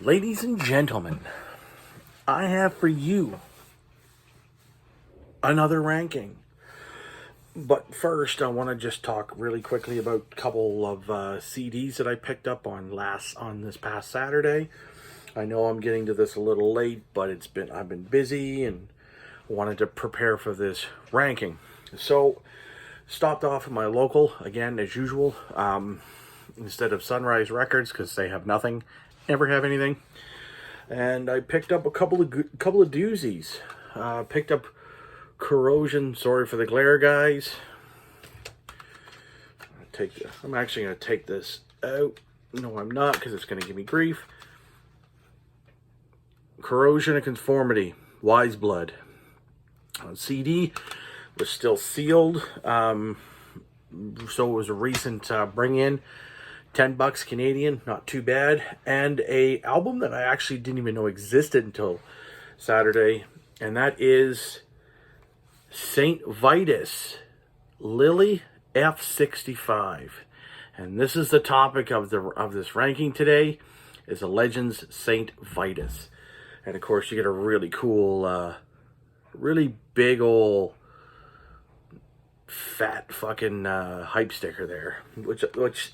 Ladies and gentlemen, I have for you another ranking. But first, I want to just talk really quickly about a couple of CDs that I picked up on this past Saturday. I know I'm getting to this a little late, but I've been busy and wanted to prepare for this ranking. So, stopped off at my local again as usual. Instead of Sunrise Records, because they have nothing, never have anything. And I picked up a couple of doozies. Picked up Corrosion. Sorry for the glare, guys. I'm actually going to take this out. No, I'm not, because it's going to give me grief. Corrosion and Conformity, Wise Blood. CD was still sealed, so it was a recent bring-in. $10 Canadian, not too bad. And a album that I actually didn't even know existed until Saturday, and that is Saint Vitus, Lily F65. And this is the topic of this ranking today, is the Legends Saint Vitus. And of course you get a really cool, really big ol' fat fucking hype sticker there, which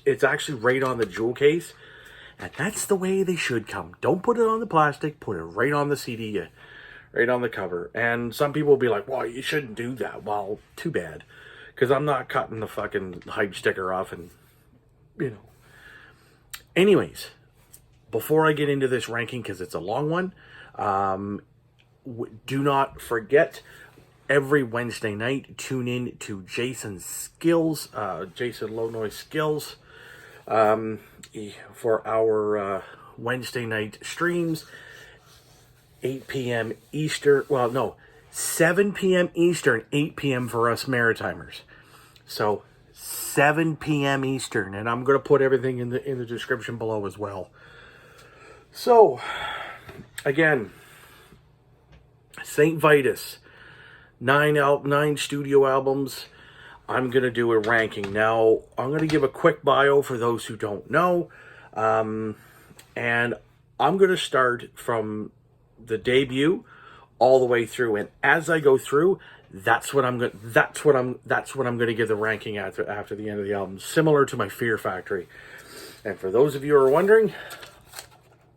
it's actually right on the jewel case, and that's the way they should come. Don't put it on the plastic, put it right on the CD, right on the cover. And some people will be like, well, you shouldn't do that. Well, too bad, because I'm not cutting the fucking hype sticker off. And anyways, before I get into this ranking, because it's a long one, do not forget, every Wednesday night, tune in to Jason Skilz, Jason Low Noise Skills, for our Wednesday night streams, 8 p.m. Eastern. Well, no, 7 p.m. Eastern, 8 p.m. for us Maritimers. So 7 p.m. Eastern, and I'm going to put everything in the description below as well. So again, Saint Vitus. 9 studio albums. I'm going to do a ranking. Now, I'm going to give a quick bio for those who don't know. And I'm going to start from the debut all the way through. And as I go through, that's what I'm going to give the ranking after the end of the album, similar to my Fear Factory. And for those of you who are wondering,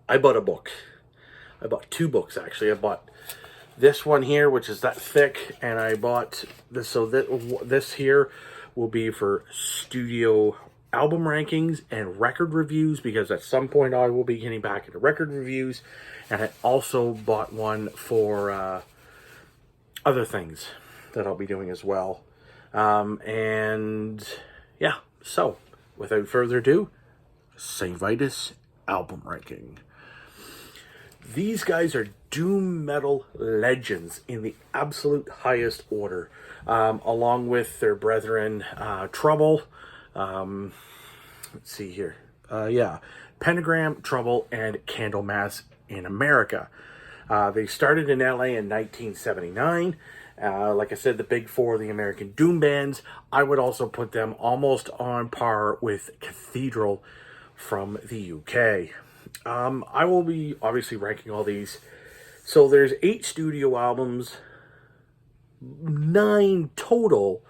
I bought a book. I bought 2 books, actually. I bought this one here, which is that thick, and I bought this, so this here will be for studio album rankings and record reviews, because at some point I will be getting back into record reviews. And I also bought one for other things that I'll be doing as well. And yeah, so without further ado, Saint Vitus album ranking. These guys are doom metal legends in the absolute highest order, along with their brethren, Trouble. Let's see here. Pentagram, Trouble, and Candlemass in America. They started in LA in 1979. Like I said, the big 4 of the American doom bands. I would also put them almost on par with Cathedral from the UK. I will be obviously ranking all these. So there's 8 studio albums, 9 total.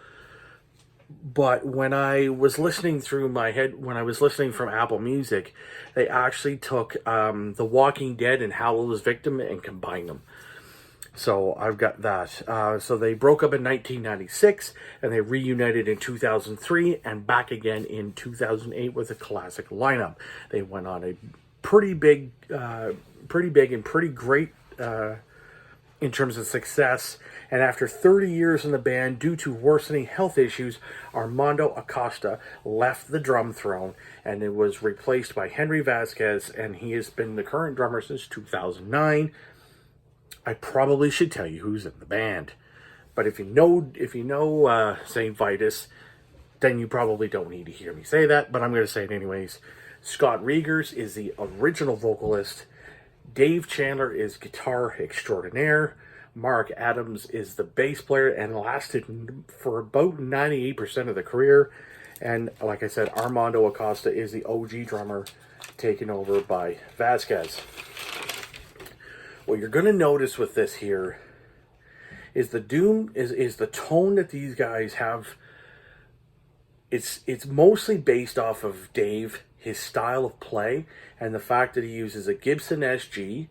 But when I was listening through my head, when I was listening from Apple Music, they actually took The Walking Dead and Hallow's Victim and combined them. So I've got that. So they broke up in 1996, and they reunited in 2003, and back again in 2008 with a classic lineup. They went on a pretty big and pretty great in terms of success. And after 30 years in the band, due to worsening health issues, Armando Acosta left the drum throne, and it was replaced by Henry Vasquez, and he has been the current drummer since 2009. I probably should tell you who's in the band, but if you know Saint Vitus, then you probably don't need to hear me say that, but I'm going to say it anyways. Scott Regers is the original vocalist. Dave Chandler is guitar extraordinaire. Mark Adams is the bass player and lasted for about 98% of the career. And like I said, Armando Acosta is the OG drummer, taken over by Vasquez. What you're going to notice with this here is the doom is the tone that these guys have. It's mostly based off of Dave, his style of play, and the fact that he uses a Gibson SG,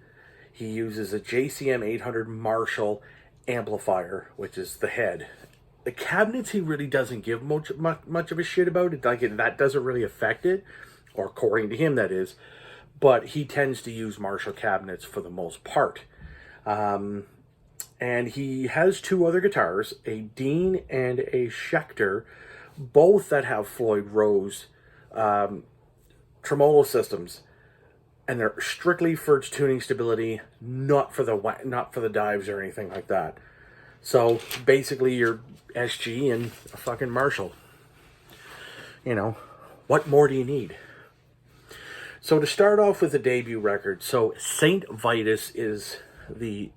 he uses a JCM 800 Marshall amplifier, which is the head. The cabinets he really doesn't give much of a shit about it. Like that doesn't really affect it, or according to him that is. But he tends to use Marshall cabinets for the most part. And he has two other guitars, a Dean and a Schecter, both that have Floyd Rose tremolo systems, and they're strictly for tuning stability, not for the dives or anything like that. So basically, your SG and a fucking Marshall. You know, what more do you need? So to start off with the debut record, so Saint Vitus is the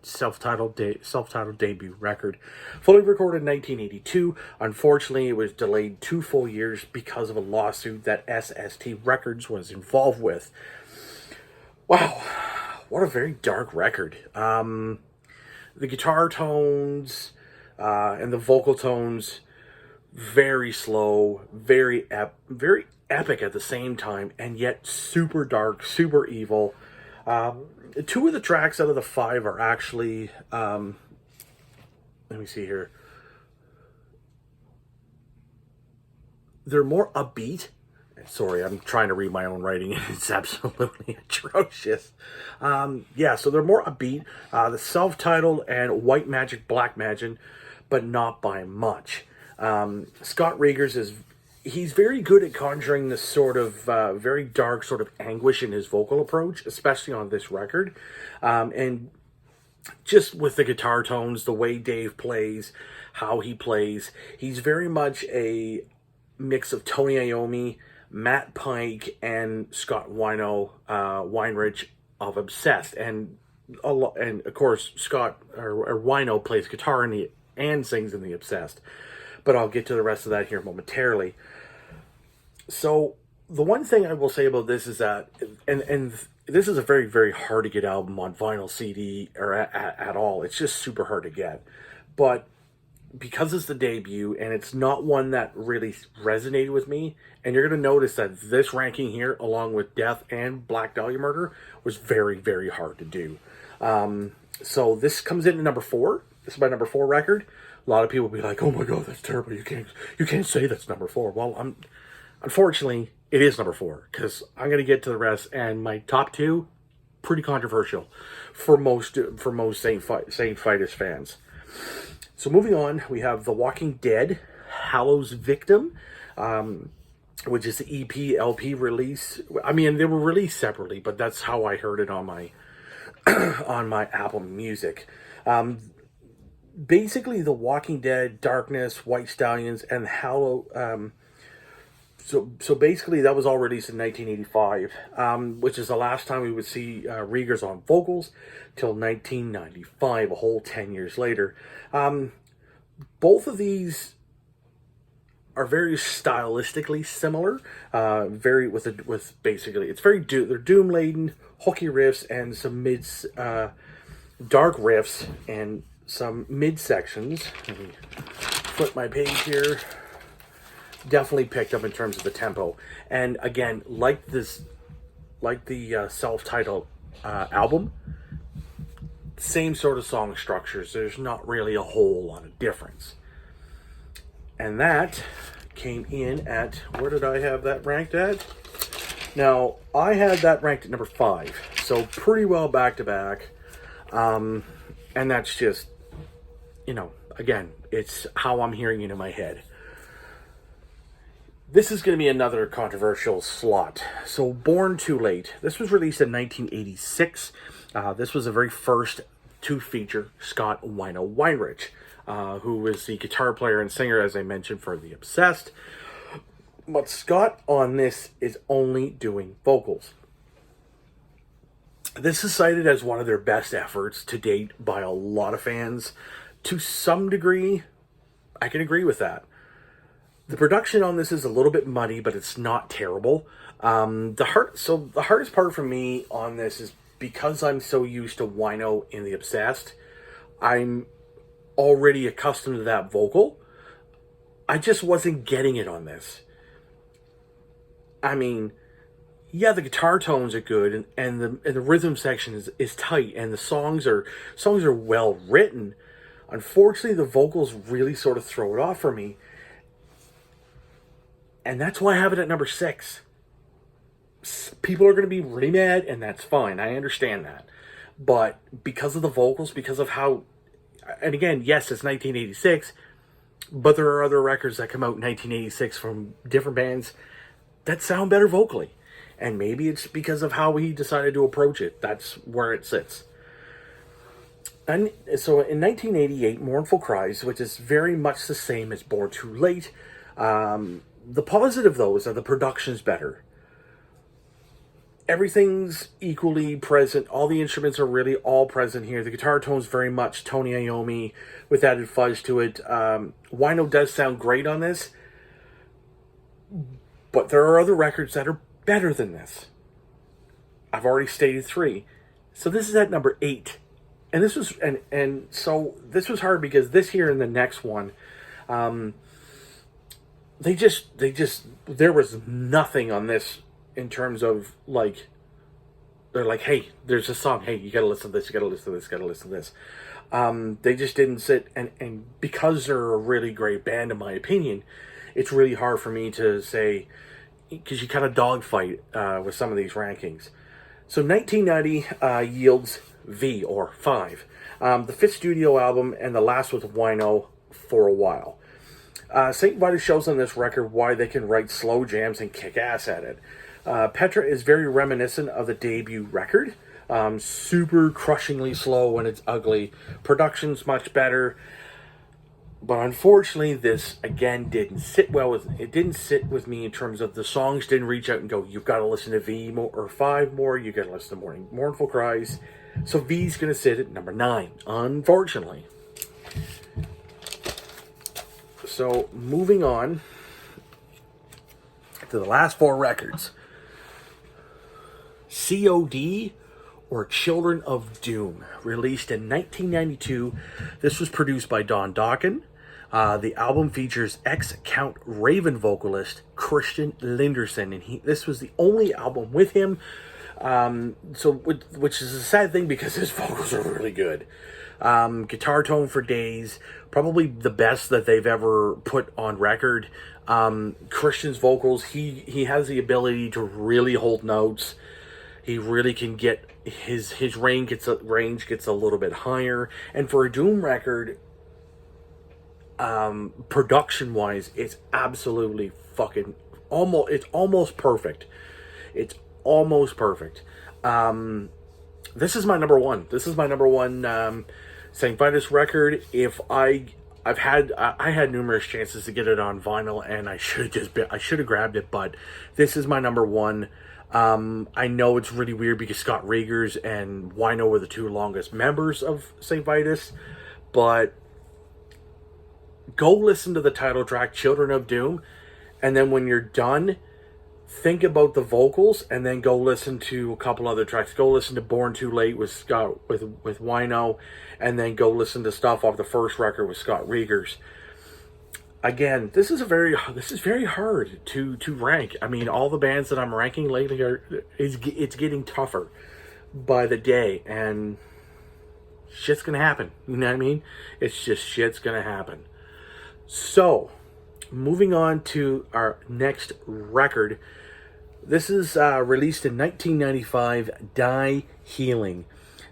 self-titled debut record, fully recorded in 1982. Unfortunately, it was delayed 2 full years because of a lawsuit that SST Records was involved with. Wow, what a very dark record. The guitar tones and the vocal tones, very slow, very epic at the same time, and yet super dark, super evil. 2 of the tracks out of the 5 are actually, let me see here. They're more upbeat. Sorry, I'm trying to read my own writing. It's absolutely atrocious. Yeah, so they're more upbeat. The self-titled and White Magic, Black Magic, but not by much. Scott Regers he's very good at conjuring this sort of very dark sort of anguish in his vocal approach, especially on this record. And just with the guitar tones, the way Dave plays, how he plays, he's very much a mix of Tony Iommi, Matt Pike, and Scott Weinrich of Obsessed. And of course, Scott or Wino plays guitar and sings in the Obsessed. But I'll get to the rest of that here momentarily. So the one thing I will say about this is that, and this is a very, very hard to get album on vinyl, CD, or at all. It's just super hard to get. But because it's the debut, and it's not one that really resonated with me, and you're going to notice that this ranking here, along with Death and Black Dahlia Murder, was very, very hard to do. So this comes in at number 4. This is my number 4 record. A lot of people will be like, "Oh my god, that's terrible! You can't say that's number 4." Well, unfortunately, it is number 4, because I'm going to get to the rest, and my top 2, pretty controversial for most Saint Vitus fans. So moving on, we have The Walking Dead, Hallows Victim, which is the EP LP release. I mean, they were released separately, but that's how I heard it on my on my Apple Music. Basically, The Walking Dead, Darkness, White Stallions, and Hallow. So basically, that was all released in 1985, which is the last time we would see Regers on vocals till 1995, a whole 10 years later. Both of these are very stylistically similar. Basically, it's very they're doom laden, hooky riffs, and some dark riffs and some mid sections. Let me flip my page here. Definitely picked up in terms of the tempo, and again, like the self-titled album, same sort of song structures. There's not really a whole lot of difference. And that came in at, where did I have that ranked at? Now, I had that ranked at number 5, so pretty well back to back. And that's just, again, it's how I'm hearing it in my head. This is going to be another controversial slot. So, Born Too Late. This was released in 1986. This was the very first to feature Scott Weinrich, who was the guitar player and singer, as I mentioned, for The Obsessed. But Scott on this is only doing vocals. This is cited as one of their best efforts to date by a lot of fans. To some degree, I can agree with that. The production on this is a little bit muddy, but it's not terrible. The hardest part for me on this is because I'm so used to Wino in the Obsessed, I'm already accustomed to that vocal. I just wasn't getting it on this. I mean, yeah, the guitar tones are good, and the rhythm section is tight, and the songs are well written. Unfortunately, the vocals really sort of throw it off for me, and that's why I have it at number 6. People are going to be really mad, and that's fine. I understand that, but because of the vocals, because of how, and again, yes, it's 1986, but there are other records that come out in 1986 from different bands that sound better vocally. And maybe it's because of how he decided to approach it. That's where it sits. And so in 1988, Mournful Cries, which is very much the same as Born Too Late, the positive, though, is that the production's better. Everything's equally present. All the instruments are really all present here. The guitar tone's very much Tony Iommi with added fuzz to it. Wino does sound great on this, but there are other records that are better than this. I've already stated 3. So this is at number 8. And this was and so this was hard because this here and the next one, they just there was nothing on this in terms of like, they're like, hey, there's a song, hey, you gotta listen to this, you gotta listen to this, you gotta listen to this. They just didn't sit, and because they're a really great band in my opinion, it's really hard for me to say, because you kind of dogfight with some of these rankings. So 1990 yields V, or 5. The 5th studio album and the last with Wino for a while. St. Vitus shows on this record why they can write slow jams and kick ass at it. Petra is very reminiscent of the debut record. Super crushingly slow when it's ugly. Production's much better. But unfortunately, this, again, didn't sit well with... It didn't sit with me in terms of the songs didn't reach out and go, you've got to listen to V more, or 5 more, you've got to listen to Mournful Cries. So V's going to sit at number 9, unfortunately. So, moving on to the last 4 records. COD, or Children of Doom, released in 1992. This was produced by Don Dokken. The album features ex-Count Raven vocalist Christian Linderson, and this was the only album with him. Which is a sad thing because his vocals are really good. Guitar tone for days, probably the best that they've ever put on record. Christian's vocals, he has the ability to really hold notes. He really can get his range gets a little bit higher, and for a Doom record, production wise, it's absolutely fucking almost perfect. It's almost perfect. This is my number 1. This is my number 1 St. Vitus record. I had numerous chances to get it on vinyl, and I should have grabbed it, but this is my number 1. I know it's really weird because Scott Regers and Wino were the 2 longest members of St. Vitus, but go listen to the title track, Children of Doom, and then when you're done, think about the vocals, and then go listen to a couple other tracks. Go listen to Born Too Late with Scott, with Wino, and then go listen to stuff off the first record with Scott Regers. Again, this is very hard to rank. I mean, all the bands that I'm ranking lately it's getting tougher by the day, and shit's gonna happen. You know what I mean? It's just shit's gonna happen. So, moving on to our next record. This is released in 1995, Die Healing.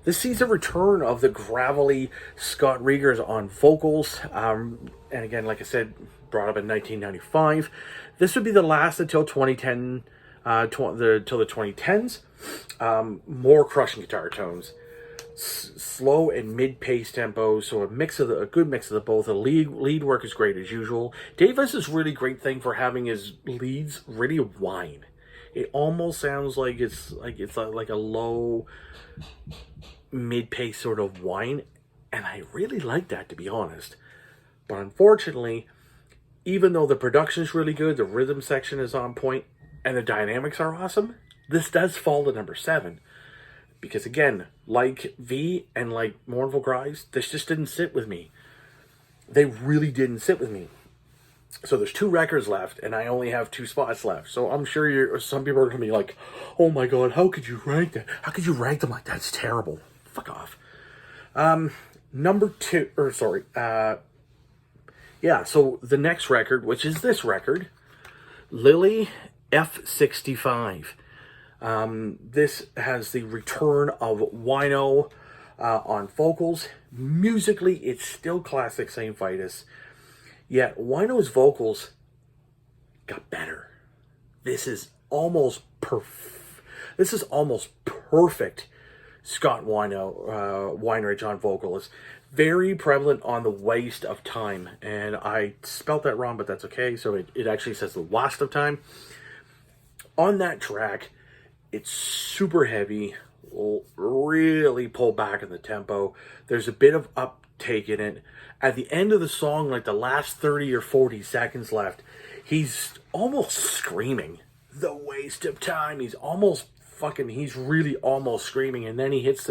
This sees a return of the gravelly Scott Regers on vocals. And again, like I said, brought up in 1995. This would be the last until 2010, till the 2010s. More crushing guitar tones. Slow and mid-pace tempo, so a good mix of the both. The lead work is great as usual. Davis is really great thing for having his leads really whine. It almost sounds like it's like a low mid-pace sort of whine, and I really like that, to be honest. But unfortunately, even though the production is really good, the rhythm section is on point, and the dynamics are awesome, this does fall to number 7. Because again, like V and like Mournful Cries, this just didn't sit with me. They really didn't sit with me. So there's 2 records left, and I only have 2 spots left. So I'm sure some people are going to be like, oh my god, how could you rank that? How could you rank them like that? It's terrible. Fuck off. Number 2, or sorry, yeah, so the next record, which is this record, Lily F65. This has the return of Wino on vocals. Musically, it's still classic St. Vitus. Yet Wino's vocals got better. This is almost perfect Scott Weinrich on vocal. It's very prevalent on the waste of time. And I spelt that wrong, but that's okay. So it actually says the waste of time. On that track, it's super heavy, really pull back in the tempo. There's a bit of uptake in it. At the end of the song, like the last 30 or 40 seconds left, he's almost screaming. The waste of time. He's really almost screaming. And then he hits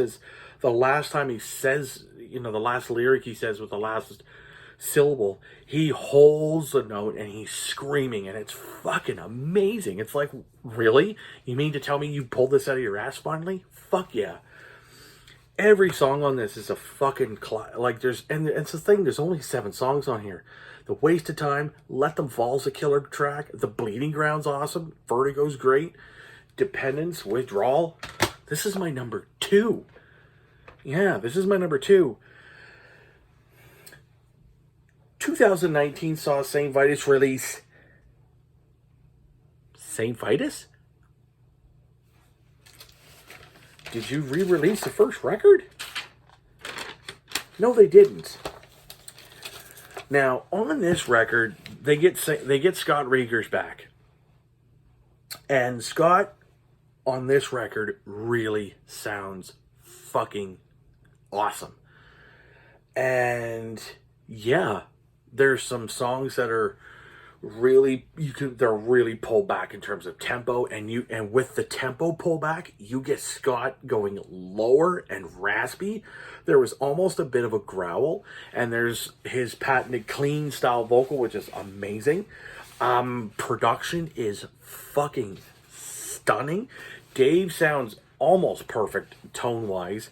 the last time he says, the last lyric he says with the last syllable, he holds the note and he's screaming, and it's fucking amazing. It's like, really? You mean to tell me you pulled this out of your ass finally? Fuck yeah. Every song on this is a fucking and it's the thing, there's only 7 songs on here. The Waste of Time, Let Them Fall's a killer track. The Bleeding Ground's awesome. Vertigo's great. Dependence, Withdrawal. This is my number 2. Yeah, this is my number 2. 2019 saw St. Vitus release St. Vitus? Did you re-release the first record? No, they didn't. Now, on this record, they get Scott Reekers back. And Scott, on this record, really sounds fucking awesome. And, yeah, there's some songs that are really, they're really pulled back in terms of tempo, and with the tempo pullback, you get Scott going lower and raspy. There was almost a bit of a growl, and there's his patented clean style vocal, which is amazing. Production is fucking stunning. Dave sounds almost perfect tone wise.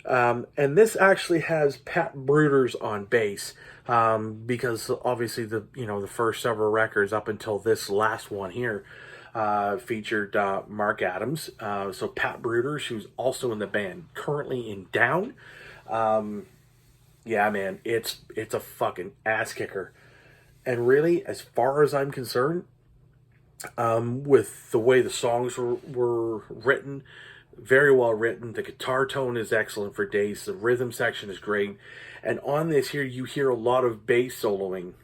And this actually has Pat Bruders on bass. Because obviously the first several records up until this last one here featured Mark Adams. So Pat Bruders, who's also in the band, currently in Down. Yeah, man, it's a fucking ass kicker. And really, as far as I'm concerned, with the way the songs were written, very well written. The guitar tone is excellent for Days. The rhythm section is great. And on this here, you hear a lot of bass soloing.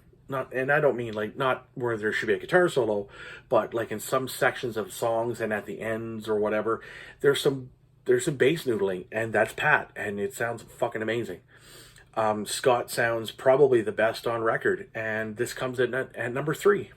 And I don't mean not where there should be a guitar solo, but like in some sections of songs and at the ends or whatever, there's some bass noodling, and that's Pat, and it sounds fucking amazing. Scott sounds probably the best on record, and this comes in at number 3.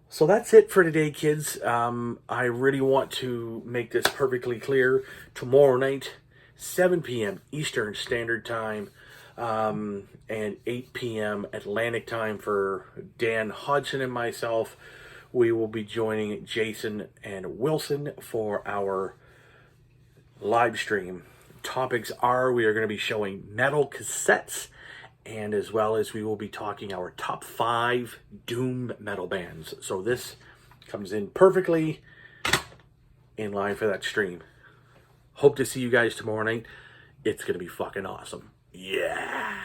So that's it for today, kids. I really want to make this perfectly clear. Tomorrow night, 7 p.m. Eastern Standard Time, and 8 p.m. Atlantic Time for Dan Hodgson and myself. We will be joining Jason and Wilson for our live stream. Topics are, we are going to be showing metal cassettes, and as well as we will be talking our top 5 doom metal bands. So this comes in perfectly in line for that stream. Hope to see you guys tomorrow night. It's going to be fucking awesome. Yeah.